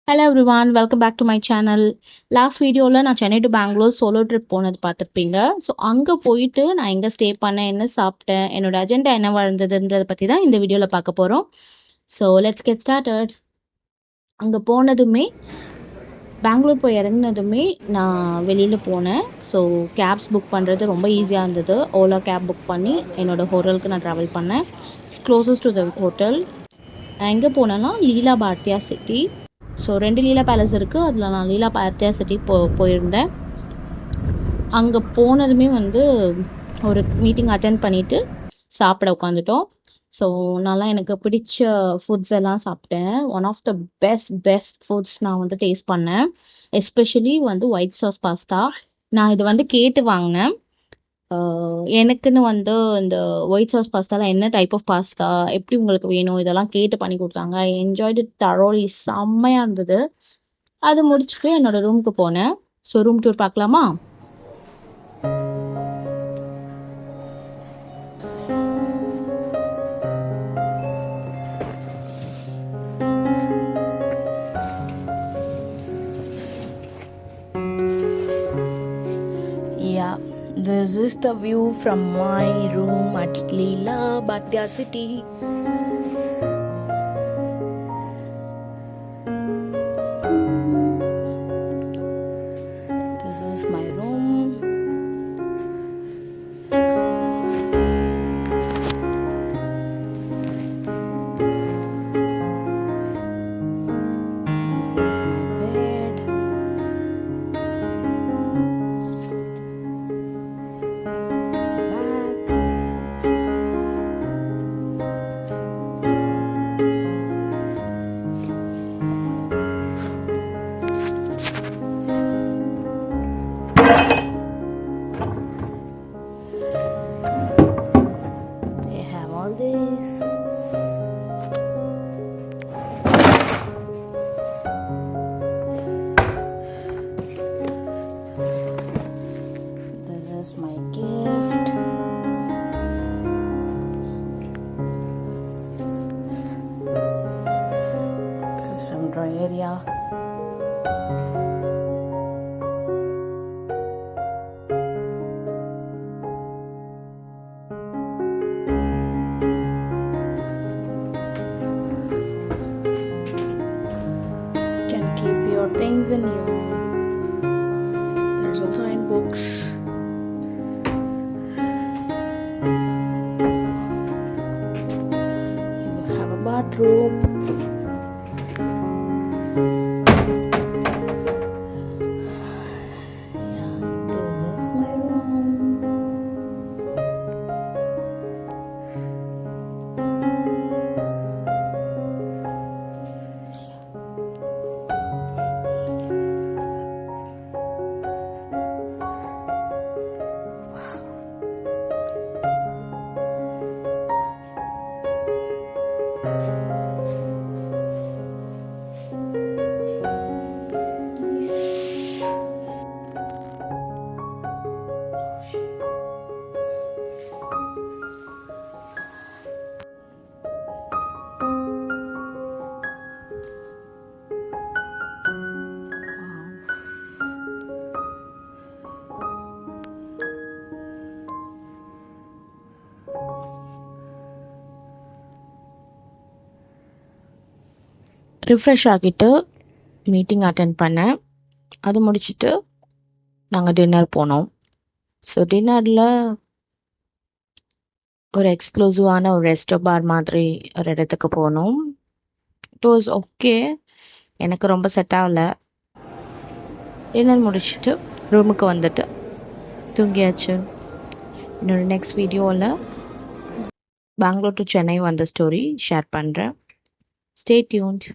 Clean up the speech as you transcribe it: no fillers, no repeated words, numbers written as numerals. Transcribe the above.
Hello everyone, welcome back to my channel. Last வீடியோவில் நான் Chennai to Bangalore solo trip போனது பார்த்துருப்பீங்க. ஸோ அங்கே போயிட்டு நான் எங்கே ஸ்டே பண்ணேன், என்ன சாப்பிட்டேன், என்னோட அஜெண்டா என்னவா இருந்ததுன்றதை பற்றி தான் இந்த வீடியோவில் பார்க்க போகிறோம். So let's get started. அங்கே போனதுமே, பெங்களூர் போய் இறங்கினதுமே நான் வெளியில் போனேன். ஸோ கேப்ஸ் புக் பண்ணுறது ரொம்ப ஈஸியாக இருந்தது. ஓலா கேப் புக் பண்ணி என்னோடய ஹோட்டலுக்கு நான் ட்ராவல் பண்ணேன். It's closest to the hotel. நான் எங்கே போனேன்னா லீலா பாரதியா சிட்டி. ஸோ 2 லீலா பேலஸ் இருக்குது. அதில் நான் லீலா பாரதியா சிட்டி போயிருந்தேன். அங்கே போனதுமே ஒரு மீட்டிங் அட்டென்ட் பண்ணிவிட்டு சாப்பிட உட்காந்துட்டோம். ஸோ நல்லா எனக்கு பிடிச்ச ஃபுட்ஸ் எல்லாம் சாப்பிட்டேன். One of the best foods நான் டேஸ்ட் பண்ணேன். Especially white sauce pasta. நான் இது கேட்டு வாங்கினேன். எனக்குன்னு இந்த ஒயிட் சாஸ் பாஸ்தாவில் என்ன டைப் ஆஃப் பாஸ்தா, எப்படி உங்களுக்கு வேணும், இதெல்லாம் கேட்டு பண்ணி கொடுத்தாங்க. I enjoyed தரோலி. செம்மையாக இருந்தது. அது முடிச்சுட்டு என்னோடய ரூமுக்கு போனேன். ஸோ ரூம் டூர் பார்க்கலாமா? Yeah, this is the view from my room at Leela Bhatia City. This is my room. This is my bed. They have all this. This is my gift. This is some dry area. Can keep your things in here. There's also in books. You have a bathrobe. Yeah, this is my room. Refresh ஆகிட்டு meeting attend பண்ணேன். அது முடிச்சுட்டு நாங்கள் dinner போனோம். So டின்னரில் ஒரு எக்ஸ்க்ளூசிவான ஒரு resto பார் மாதிரி ஒரு இடத்துக்கு போனோம். இட் வாஸ் ஓகே, எனக்கு ரொம்ப செட் ஆகலை. டின்னர் முடிச்சுட்டு ரூமுக்கு வந்துட்டு தூங்கியாச்சு. என்னோட நெக்ஸ்ட் வீடியோவில் பெங்களூர் டு சென்னை வந்த ஸ்டோரி ஷேர் பண்ணுறேன். Stay tuned.